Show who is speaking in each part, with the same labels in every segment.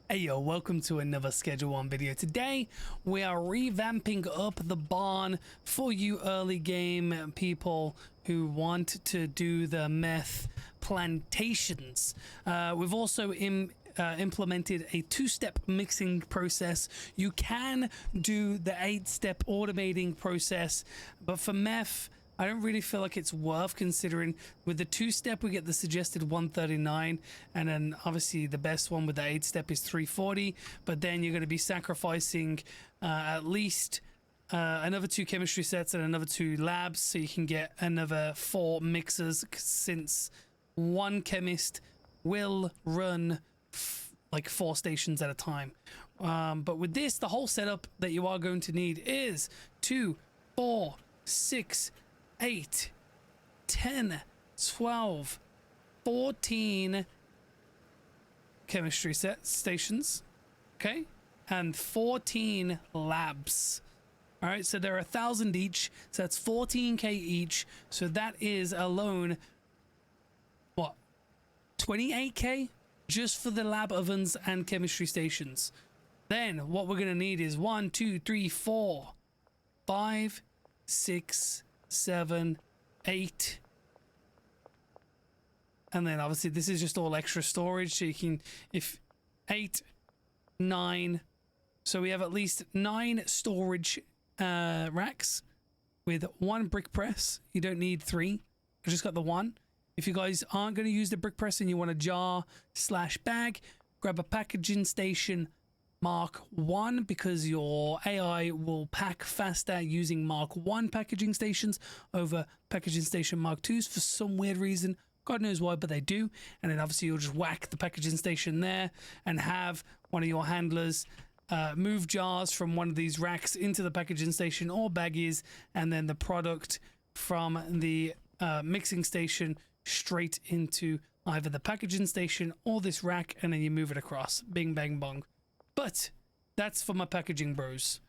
Speaker 1: Hey yo, welcome to another Schedule 1 video. Today we are revamping up the barn for you early game people who want to do the meth plantations. We've also implemented a 2-step mixing process. You can do the 8-step automating process, but for meth I don't really feel like it's worth considering. With the 2-step, we get the suggested 139, and then obviously the best one with the 8-step is 340. But then you're going to be sacrificing at least another 2 chemistry sets and another 2 labs, so you can get another 4 mixers, since one chemist will run like 4 stations at a time. But with this, the whole setup that you are going to need is 2, 4, 6, 8, 10, 12, 14 chemistry stations, okay, and 14 labs. All right, so there are 1,000 each, so that's 14k each. So that is alone what, 28k just for the lab ovens and chemistry stations. Then what we're gonna need is 1, 2, 3, 4, 5, 6, 7, 8, and then obviously this is just all extra storage, so you can, if 8, 9, so we have at least 9 storage racks with 1 brick press. You don't need 3, I just got the 1. If you guys aren't going to use the brick press and you want a jar/bag, grab a packaging station Mark 1, because your AI will pack faster using Mark 1 packaging stations over packaging station Mark 2s for some weird reason. God knows why, but they do. And then obviously you'll just whack the packaging station there and have one of your handlers move jars from one of these racks into the packaging station or baggies, and then the product from the mixing station straight into either the packaging station or this rack, and then you move it across. Bing, bang, bong. But that's for my packaging bros.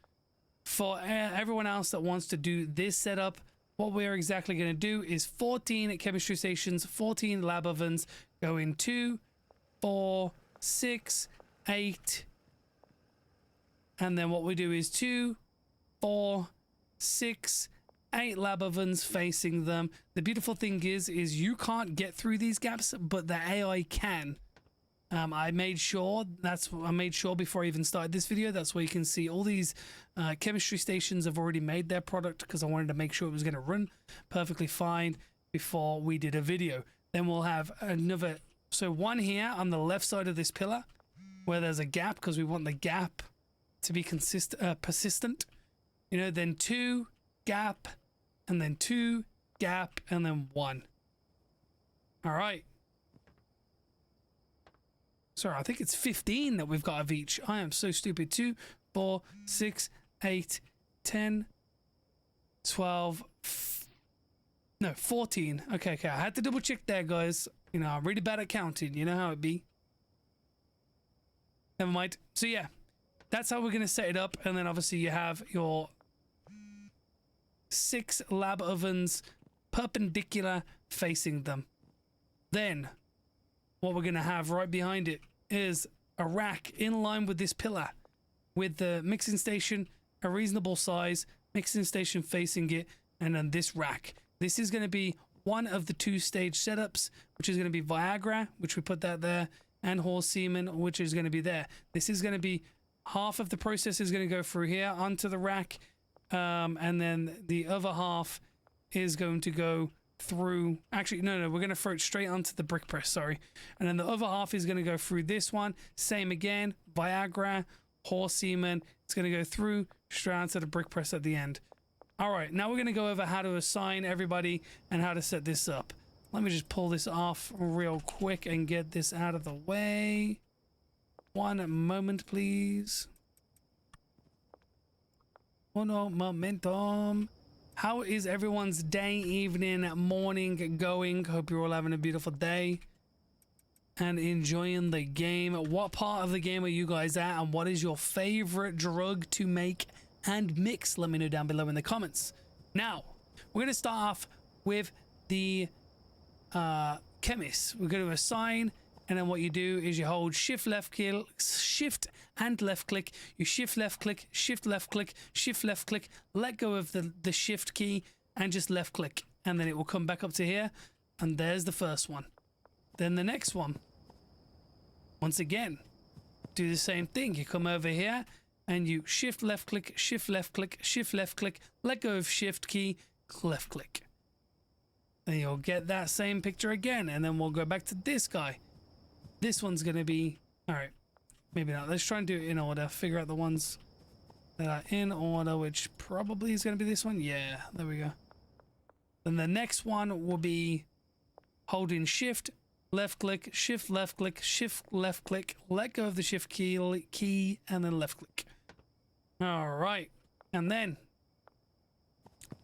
Speaker 1: For everyone else that wants to do this setup, what we're exactly going to do is 14 chemistry stations, 14 lab ovens, go in 2, 4, 6, 8, and then what we do is 2, 4, 6, 8 lab ovens facing them. The beautiful thing is you can't get through these gaps, but the AI can. I made sure before I even started this video. That's why you can see all these chemistry stations have already made their product, because I wanted to make sure it was going to run perfectly fine before we did a video. Then we'll have another, so 1 here on the left side of this pillar where there's a gap, because we want the gap to be persistent, you know. Then 2 gap, and then 2 gap, and then 1. All right. Sorry, I think it's 15 that we've got of each. I am so stupid. 2, 4, 6, 8, 10, 12, no, 14. Okay, I had to double check there, guys. You know, I'm really bad at counting. You know how it be. Never mind. So yeah, that's how we're going to set it up. And then obviously you have your 6 lab ovens perpendicular facing them. Then what we're going to have right behind it is a rack in line with this pillar, with the mixing station, a reasonable size, mixing station facing it, and then this rack. This is going to be one of the 2-stage setups, which is going to be Viagra, which we put that there, and horse semen, which is going to be there. This is going to be half of the process is going to go through here onto the rack, and then the other half is going to go through, actually no, we're going to throw it straight onto the brick press, sorry, and then the other half is going to go through this one. Same again, Viagra, horse semen, it's going to go through straight onto the brick press at the end. All right, now we're going to go over how to assign everybody and how to set this up. Let me just pull this off real quick and get this out of the way. One moment, please. Uno momentum. How is everyone's day, evening, morning going? Hope you're all having a beautiful day and enjoying the game. What part of the game are you guys at, and what is your favorite drug to make and mix? Let me know down below in the comments. Now, we're going to start off with the chemists. We're going to assign And then what you do is you hold shift and left click. You shift left click, shift left click, shift left click, let go of the shift key and just left click. And then it will come back up to here. And there's the first one. Then the next one. Once again, do the same thing. You come over here and you shift left click, shift left click, shift left click, let go of shift key, left click. And you'll get that same picture again. And then we'll go back to this guy. This one's going to be... Alright, maybe not. Let's try and do it in order. Figure out the ones that are in order, which probably is going to be this one. Yeah, there we go. Then the next one will be holding shift, left click, shift left click, shift left click, let go of the shift key, and then left click. Alright, and then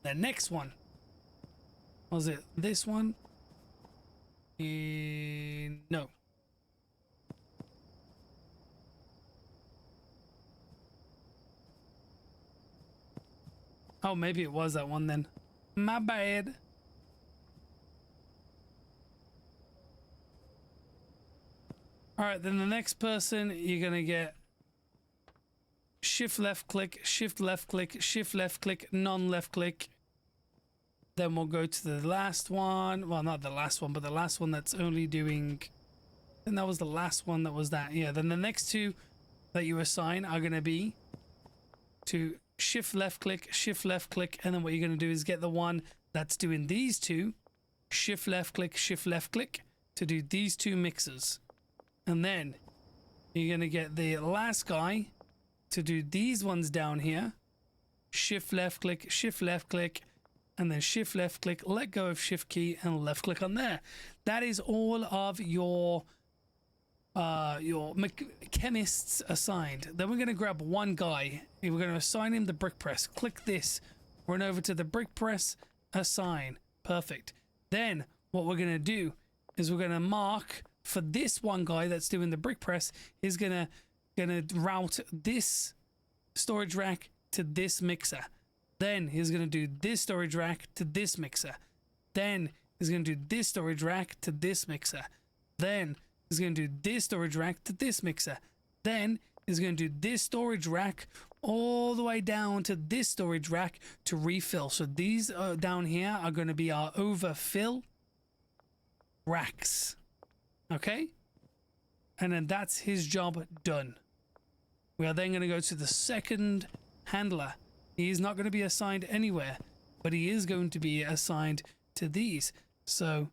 Speaker 1: the next one. Was it this one? No. Oh, maybe it was that one then. My bad. Alright, then the next person, you're going to get shift left click, shift left click, shift left click, non-left click. Then we'll go to the last one. Well, not the last one, but the last one that's only doing... And that was the last one that was that. Yeah, then the next two that you assign are going to be to shift left click, and then what you're going to do is get the one that's doing these two, shift left click to do these two mixers. And then you're going to get the last guy to do these ones down here, shift left click, and then shift left click, let go of shift key and left click on there. That is all of your chemists assigned. Then we're going to grab one guy. We're going to assign him the brick press. Click this, run over to the brick press, assign. Perfect. Then what we're going to do is we're going to mark for this one guy that's doing the brick press is gonna route this storage rack to this mixer. Then he's gonna do this storage rack to this mixer. Then he's gonna do this storage rack to this mixer. Then he's gonna do this storage rack to this mixer. Then he's gonna do this storage rack all the way down to this storage rack to refill. So these down here are gonna be our overfill racks. Okay? And then that's his job done. We are then going to go to the second handler. He is not going to be assigned anywhere, but he is going to be assigned to these. So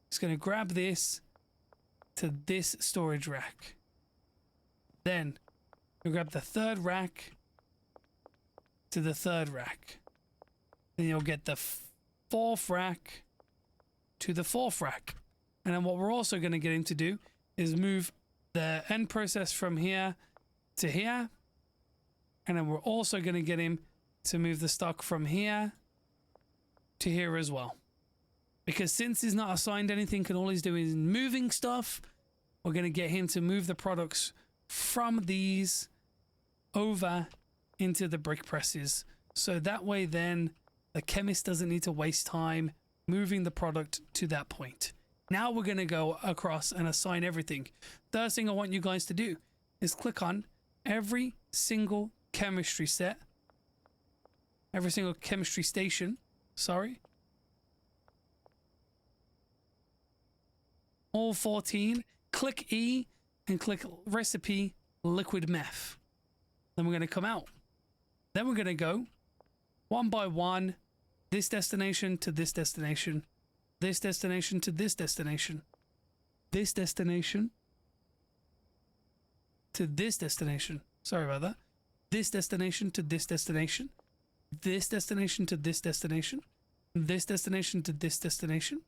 Speaker 1: he's going to grab this to this storage rack. Then we'll grab the third rack to the third rack. Then you'll get the fourth rack to the fourth rack. And then what we're also going to get him to do is move the end process from here to here. And then we're also going to get him to move the stock from here to here as well. Because since he's not assigned anything and all he's doing is moving stuff, we're going to get him to move the products from these over into the brick presses. So that way then the chemist doesn't need to waste time moving the product to that point. Now we're going to go across and assign everything. First thing I want you guys to do is click on every single chemistry set, every single chemistry station, sorry. All 14, click E and click recipe liquid meth. Then we're going to come out. Then we're going to go one by one, this destination to this destination. This destination to this destination. This destination to this destination. Sorry about that. This destination to this destination. This destination to this destination. This destination to this destination.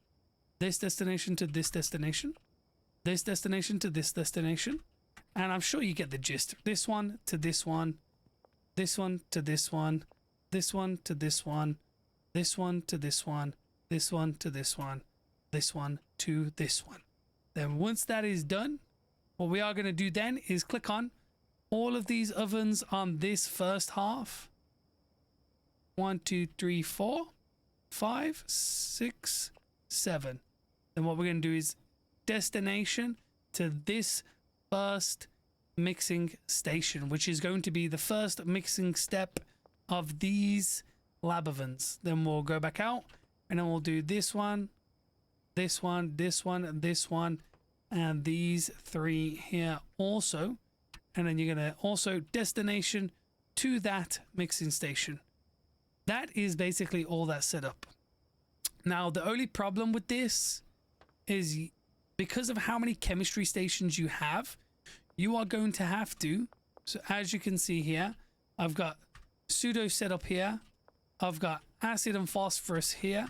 Speaker 1: This destination to this destination. This destination to this destination. And I'm sure you get the gist. This one to this one. This one to this one. This one to this one. This one to this one. This one to this one, this one to this one. Then once that is done, what we are going to do then is click on all of these ovens on this first half. 1, 2, 3, 4, 5, 6, 7. Then what we're going to do is destination to this first mixing station, which is going to be the first mixing step of these lab ovens. Then we'll go back out and then we'll do this one, this one, this one, and this one, and these three here also. And then you're going to also destination to that mixing station. That is basically all that's set up. Now, the only problem with this is because of how many chemistry stations you have, you are going to have to, so as you can see here, I've got pseudo set up here. I've got acid and phosphorus here.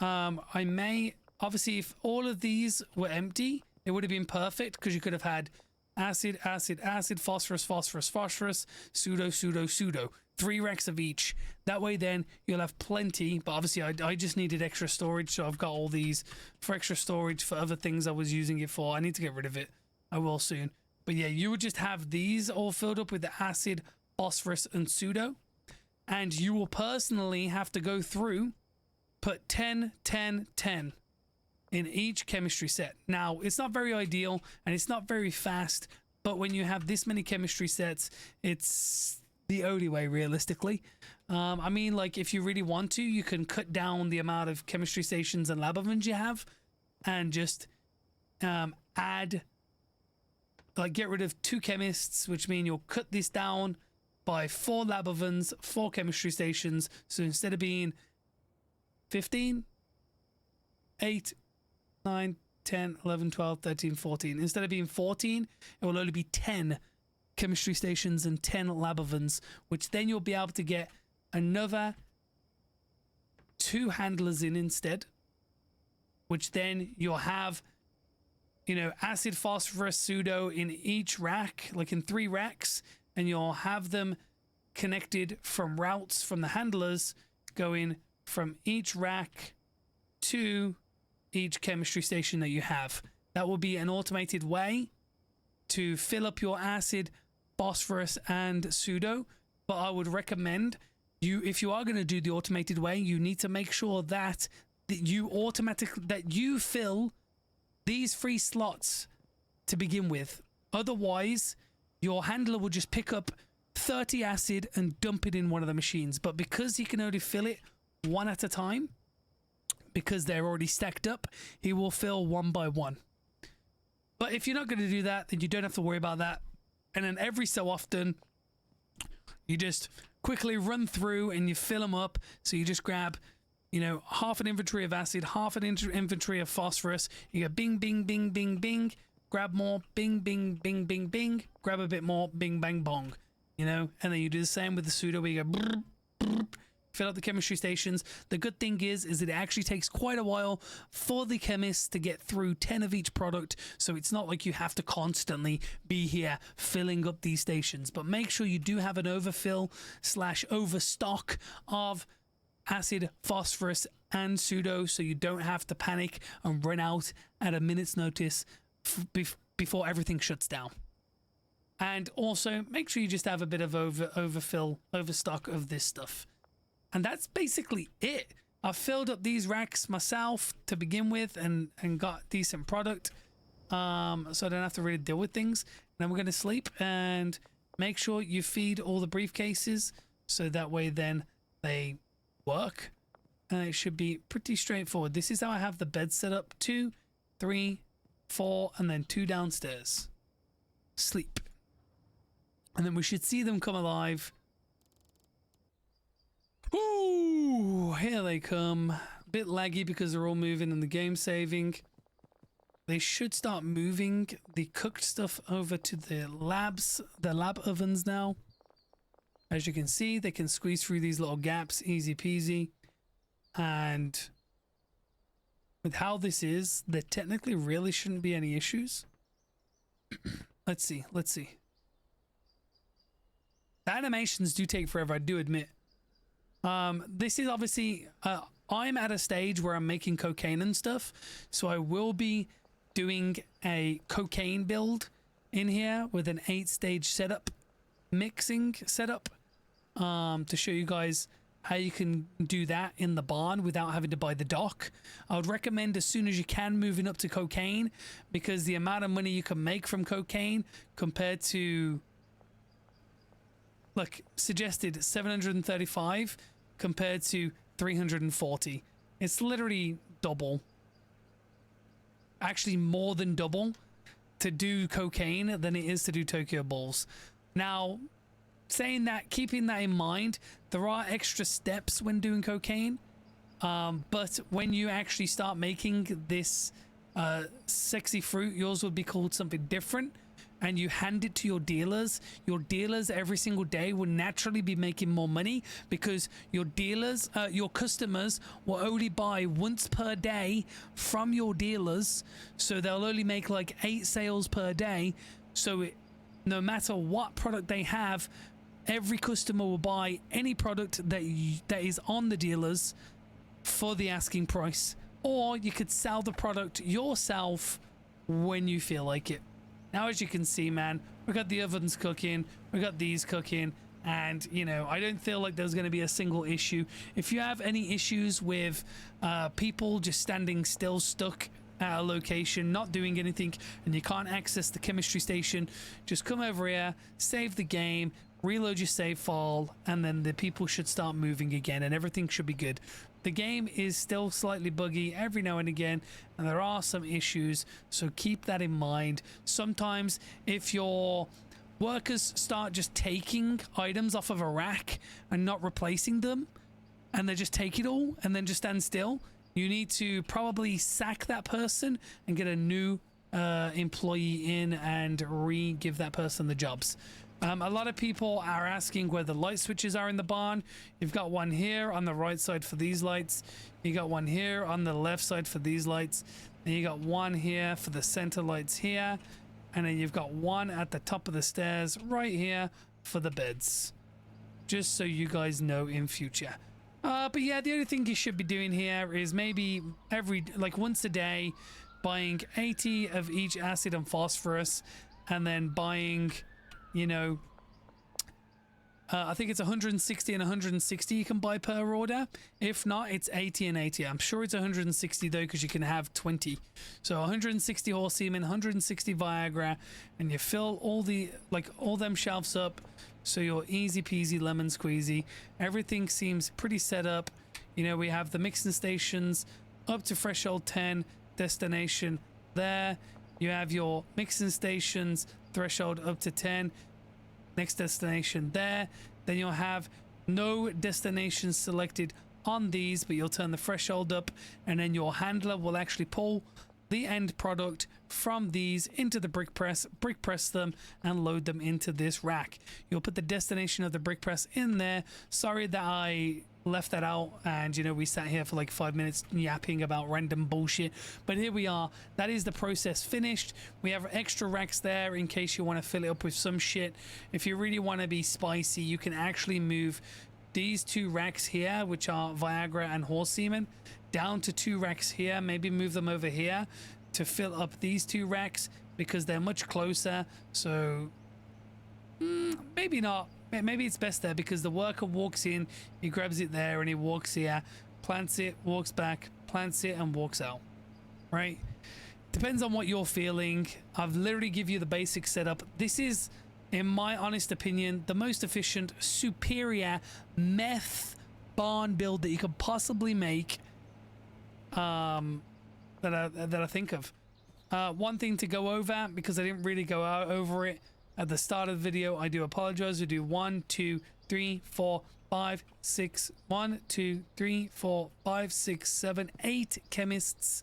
Speaker 1: I may, obviously, if all of these were empty, it would have been perfect because you could have had acid, acid, acid, phosphorus, phosphorus, phosphorus, pseudo, pseudo, pseudo. 3 racks of each. That way then you'll have plenty, but obviously I just needed extra storage, so I've got all these for extra storage for other things I was using it for. I need to get rid of it. I will soon. But yeah, you would just have these all filled up with the acid, phosphorus, and pseudo. And you will personally have to go through, put 10, 10, 10 in each chemistry set. Now, it's not very ideal and it's not very fast, but when you have this many chemistry sets, it's the only way realistically. I mean, like, if you really want to, you can cut down the amount of chemistry stations and lab ovens you have and just add, like, get rid of 2 chemists, which mean you'll cut this down by 4 lab ovens, 4 chemistry stations. So instead of being 15, 8, 9, 10, 11, 12, 13, 14, instead of being 14, it will only be 10 chemistry stations and 10 lab ovens, which then you'll be able to get another 2 handlers in instead, which then you'll have, you know, acid, phosphorus, pseudo in each rack, like in 3 racks, and you'll have them connected from routes from the handlers going from each rack to each chemistry station that you have. That will be an automated way to fill up your acid, phosphorus, and pseudo. But I would recommend you, if you are going to do the automated way, you need to make sure that you fill these 3 slots to begin with. Otherwise, your handler will just pick up 30 acid and dump it in one of the machines. But because he can only fill it 1 at a time, because they're already stacked up, he will fill 1 by 1. But if you're not going to do that, then you don't have to worry about that. And then every so often, you just quickly run through and you fill them up. So you just grab, you know, half an inventory of acid, half an inventory of phosphorus. You go bing, bing, bing, bing, bing. Grab more, bing, bing, bing, bing, bing. Grab a bit more, bing, bang, bong. You know, and then you do the same with the pseudo where you go brr, brr, fill up the chemistry stations. The good thing is that it actually takes quite a while for the chemists to get through 10 of each product, so it's not like you have to constantly be here filling up these stations. But make sure you do have an overfill / overstock of acid, phosphorus, and pseudo, so you don't have to panic and run out at a minute's notice before everything shuts down. And also make sure you just have a bit of overstock of this stuff. And that's basically it. I've filled up these racks myself to begin with and got decent product. So I don't have to really deal with things. And then we're going to sleep and make sure you feed all the briefcases so that way then they work. And it should be pretty straightforward. This is how I have the bed set up. 2, 3, 4, and then 2 downstairs. Sleep. And then we should see them come alive. Ooh, here they come. A bit laggy because they're all moving and the game's saving. They should start moving the cooked stuff over to the labs, the lab ovens now. As you can see, they can squeeze through these little gaps, easy peasy. And with how this is, there technically really shouldn't be any issues. Let's see. The animations do take forever, I do admit. This is obviously, I'm at a stage where I'm making cocaine and stuff, so I will be doing a cocaine build in here with an 8-stage setup, mixing setup, to show you guys how you can do that in the barn without having to buy the dock. I would recommend as soon as you can moving up to cocaine, because the amount of money you can make from cocaine compared to, like, suggested 735 compared to 340. It's literally double. Actually, more than double to do cocaine than it is to do Tokyo balls. Now, saying that, keeping that in mind, there are extra steps when doing cocaine. But when you actually start making this sexy fruit, yours would be called something different, and you hand it to your dealers every single day will naturally be making more money, because your dealers, your customers will only buy once per day from your dealers, so they'll only make like 8 sales per day. So no matter what product they have, every customer will buy any product that is on the dealers for the asking price, or you could sell the product yourself when you feel like it. Now, as you can see, man, we got the ovens cooking, we got these cooking, and, you know, I don't feel like there's going to be a single issue. If you have any issues with people just standing still, stuck at a location, not doing anything, and you can't access the chemistry station, just come over here, save the game, reload your save file, and then the people should start moving again, and everything should be good. The game is still slightly buggy every now and again, and there are some issues, so keep that in mind. Sometimes if your workers start just taking items off of a rack and not replacing them, and they just take it all and then just stand still, you need to probably sack that person and get a new employee in and re-give that person the jobs. A lot of people are asking where the light switches are in the barn. You've got one here on the right side for these lights. You got one here on the left side for these lights. And you got one here for the center lights here. And then you've got one at the top of the stairs right here for the beds. Just so you guys know in future. But yeah, the only thing you should be doing here is maybe once a day, buying 80 of each acid and phosphorus, and then buying, you know, I think it's 160 and 160 you can buy per order. If not, it's 80 and 80. I'm sure it's 160 though, because you can have 20. So 160 horse semen, 160 Viagra, and you fill all them shelves up, so you're easy peasy lemon squeezy. Everything seems pretty set up. You know, we have the mixing stations up to threshold 10, destination there. You have your mixing stations, threshold up to 10, next destination there. Then you'll have no destinations selected on these, but you'll turn the threshold up, and then your handler will actually pull the end product from these into the brick press them, and load them into this rack. You'll put the destination of the brick press in there. Sorry that I left that out, and, you know, we sat here for like 5 minutes yapping about random bullshit, but here we are. That is the process finished. We have extra racks there in case you want to fill it up with some shit. If you really want to be spicy, you can actually move these 2 racks here, which are Viagra and horse semen, down to 2 racks here. Maybe move them over here to fill up these 2 racks, because they're much closer. So maybe not. Maybe it's best there, because the worker walks in, he grabs it there, and he walks here, plants it, walks back, plants it, and walks out. Right? Depends on what you're feeling. I've literally give you the basic setup. This is, in my honest opinion, the most efficient, superior meth barn build that you could possibly make, that I think of. One thing to go over, because I didn't really go over it at the start of the video, I do apologize. We do 1, 2, 3, 4, 5, 6, 1, 2, 3, 4, 5, 6, 7, 8 chemists,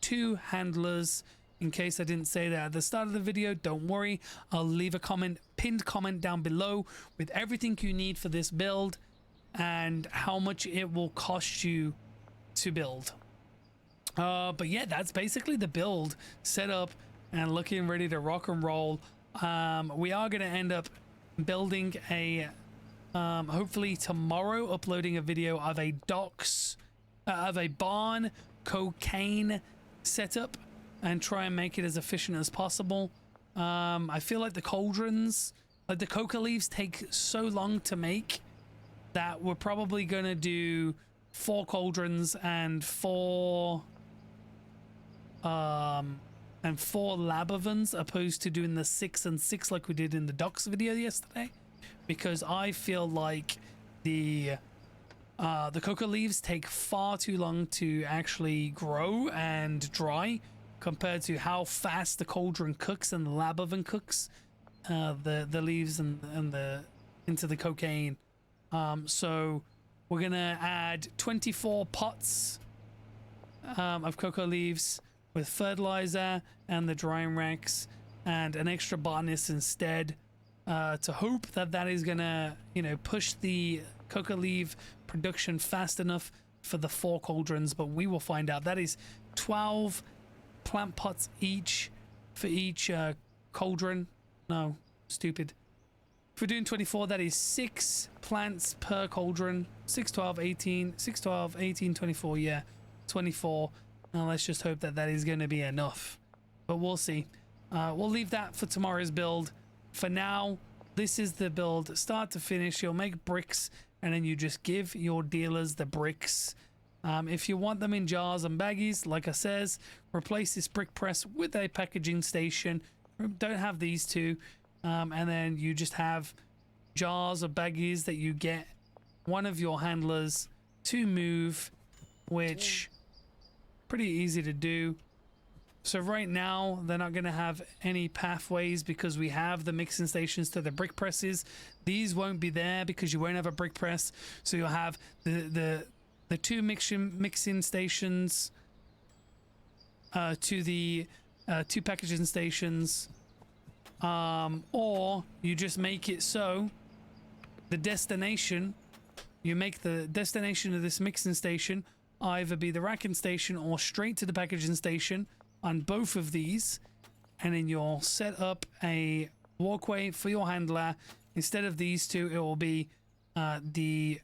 Speaker 1: 2 handlers. In case I didn't say that at the start of the video, don't worry. I'll leave a pinned comment down below with everything you need for this build and how much it will cost you to build. But yeah, that's basically the build set up and looking ready to rock and roll. We are going to end up building a hopefully tomorrow, uploading a video of a barn cocaine setup, and try and make it as efficient as possible. I feel like the cauldrons, like the coca leaves, take so long to make that we're probably going to do 4 cauldrons and 4 lab ovens, opposed to doing the 6 and 6 like we did in the docks video yesterday, because I feel like the cocoa leaves take far too long to actually grow and dry compared to how fast the cauldron cooks and the lab oven cooks the leaves and the into the cocaine. So we're gonna add 24 pots of cocoa leaves with fertilizer and the drying racks and an extra botanist instead, to hope that that is gonna, you know, push the cocoa leaf production fast enough for the 4 cauldrons. But we will find out. That is 12 plant pots each for each cauldron. No, stupid. If we're doing 24, that is 6 plants per cauldron. 6, 12, 18, 6, 12, 18, 24, yeah, 24. Now let's just hope that that is going to be enough, but we'll see. We'll leave that for tomorrow's build. For now, this is the build start to finish. You'll make bricks and then you just give your dealers the bricks. If you want them in jars and baggies, like I says, replace this brick press with a packaging station. Don't have these two, and then you just have jars or baggies that you get one of your handlers to move, which pretty easy to do. So right now they're not going to have any pathways because we have the mixing stations to the brick presses. These won't be there because you won't have a brick press, so you'll have the 2 mixing stations to the 2 packaging stations, or you just make it so the destination, you make the destination of this mixing station either be the racking station or straight to the packaging station on both of these, and then you'll set up a walkway for your handler. Instead of these two, it will be the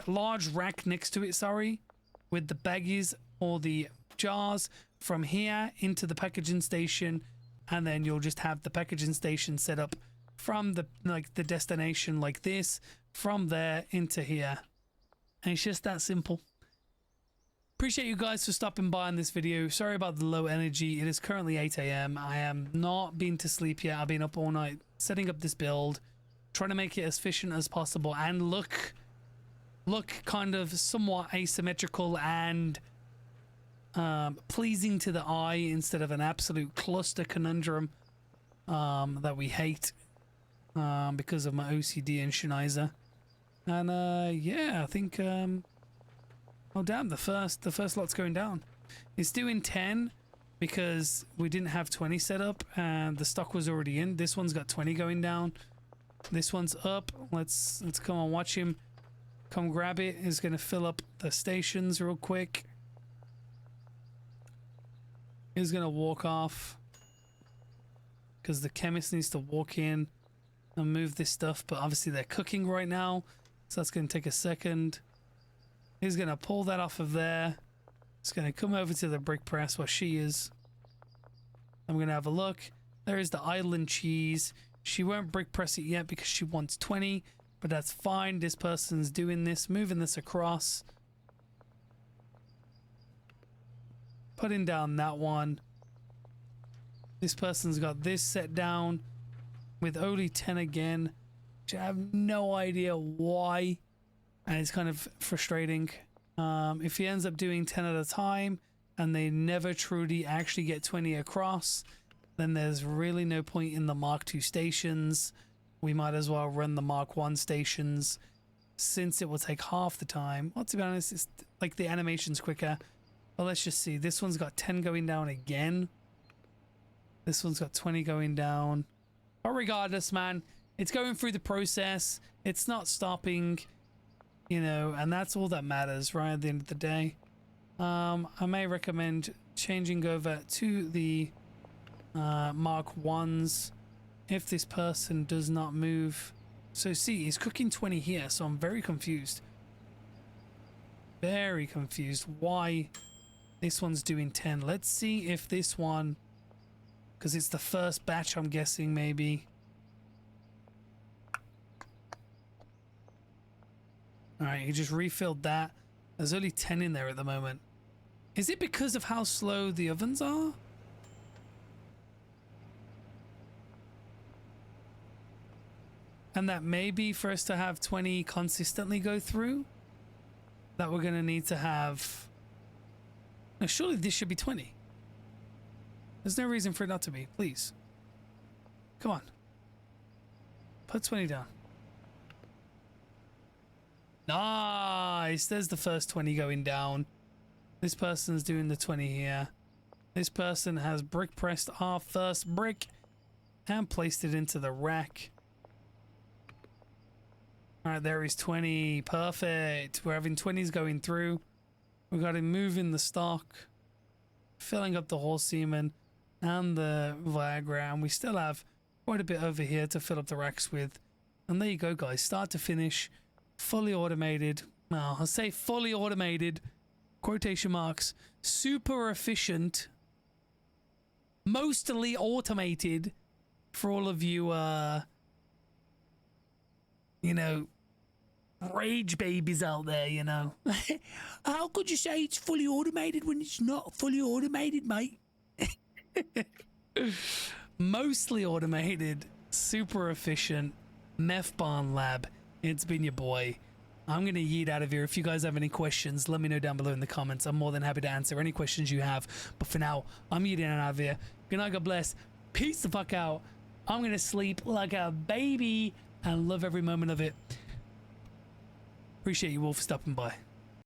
Speaker 1: large rack next to it, sorry, with the baggies or the jars from here into the packaging station, and then you'll just have the packaging station set up from the destination like this, from there into here. And it's just that simple. Appreciate you guys for stopping by on this video. Sorry about the low energy. It is currently 8 a.m. I am not been to sleep yet. I've been up all night setting up this build, trying to make it as efficient as possible and look kind of somewhat asymmetrical and pleasing to the eye instead of an absolute cluster conundrum that we hate because of my OCD and Schneider. And yeah, I think oh damn, the first lot's going down. It's doing 10 because we didn't have 20 set up and the stock was already in. This one's got 20 going down. This one's up. Let's come on, watch him come grab it. He's gonna fill up the stations real quick. He's gonna walk off because the chemist needs to walk in and move this stuff, but obviously they're cooking right now, so that's gonna take a second. He's gonna pull that off of there. It's gonna come over to the brick press where she is. I'm gonna have a look. There is the island cheese. She won't brick press it yet because she wants 20, but that's fine. This person's doing this, moving this across, putting down that one. This person's got this set down with only 10 again, which I have no idea why, and it's kind of frustrating. If he ends up doing 10 at a time and they never truly actually get 20 across, then there's really no point in the Mark II stations. We might as well run the Mark I stations since it will take half the time. Well, to be honest, it's like the animation's quicker. But let's just see. This one's got 10 going down again. This one's got 20 going down. But regardless, man, it's going through the process. It's not stopping, you know, and that's all that matters, right, at the end of the day. I may recommend changing over to the Mark 1s if this person does not move. So see, he's cooking 20 here, so I'm very confused. Very confused why this one's doing 10. Let's see if this one, because it's the first batch, I'm guessing, maybe. All right, he just refilled that. There's only 10 in there at the moment. Is it because of how slow the ovens are? And that maybe for us to have 20 consistently go through, that we're going to need to have... Now, surely this should be 20. There's no reason for it not to be. Please. Come on. Put 20 down. Nice. There's the first 20 going down. This person's doing the 20 here. This person has brick pressed our first brick and placed it into the rack. All right, there is 20. Perfect. We're having 20s going through. We've got him moving the stock, filling up the horse semen and the Viagra, and we still have quite a bit over here to fill up the racks with. And there you go, guys. Start to finish, fully automated. Well, I'll say fully automated, quotation marks, super efficient, mostly automated for all of you, you know, rage babies out there, you know. How could you say it's fully automated when it's not fully automated, mate? Mostly automated, super efficient, METH Barn Lab. It's been your boy. I'm going to yeet out of here. If you guys have any questions, let me know down below in the comments. I'm more than happy to answer any questions you have. But for now, I'm yeeting out of here. Good night, God bless. Peace the fuck out. I'm going to sleep like a baby and love every moment of it. Appreciate you all for stopping by.